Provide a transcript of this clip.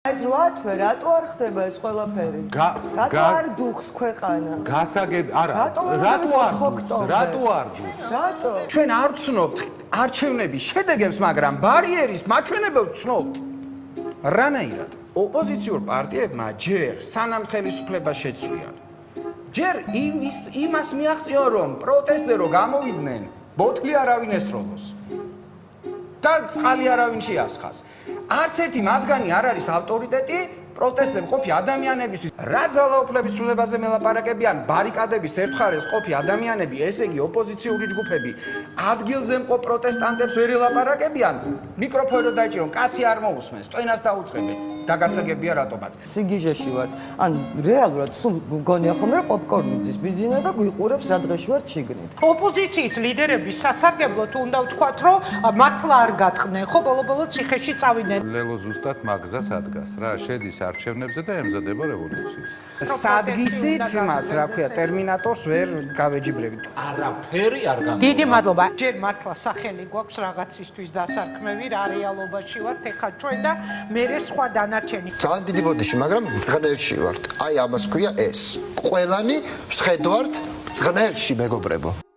ეს რა თვე, რატო არ ხდება ეს ყველაფერი? რატო არ დუხს ქვეყანა? არა, რატო არ დუხს? რატო? ჩვენ არ ვცნობთ არჩევნების შედეგებს, მაგრამ ბარიერის მაჩვენებელს ვცნობთ. რანაირად? ოპოზიციურ პარტიებმა ჯერ სანამ ხელისუფლება შეცვლიან, ჯერ იმას მიაღწიონ, რომ პროტესტზე რო გამოვიდნენ, ბოთლი არავინ ესროლოს და წყალი არავინ შეასხას. არც ერთი მათგანი არ არის ავტორიტეტი პროტესტზე მყოფი ადამიანებისთვის. რა ძალაუფლების სრულებაზე მელაპარაკებიან ბარიკადების ერთხარეს მყოფი ადამიანები, ესე იგი ოპოზიციური ჯგუფები, ადგილზე მყოფ პროტესტანტებს ვერ ელაპარაკებიან, მიკროფონი რო დაიჭირონ, კაცი არ მოусმენს, ტვენას დაუწყებენ. დაგასაგებია რატომაც. სიგიჟეში ვარ. ან რეალურად სულ გონია ხოლმე რომ პოპკორნიძის ბიძინა და გვიყურებს რა დღეში ვარ ჩიგნით. ოპოზიციის ლიდერების სასარგებლოდ უნდა ვთქვათ, რომ მართლა არ გატყნენ, ხო ბოლო-ბოლო ციხეში წავიდნენ. ლელო ზუსტად მაგზას ადგას რა, შედის არჩევნებზე და ემზადება რევოლუციას. სადგისით მას, რა ქვია, ტერმინატორს ვერ გავეჯიბრებით. არაფერი არ გამოდის. დიდი მადლობა. ჯერ მართლა სახელი გვაქვს რაღაცისთვის დასარქმევი, რა რეალობაში ვართ ეხა ჩვენ და მერე სხვა დანარჩენი. ძალიან დიდი ბოდიში, მაგრამ მძღნელში ვართ. აი ამას ქვია ეს. ყველანი ვხედავთ მძღნელში, მეგობრებო.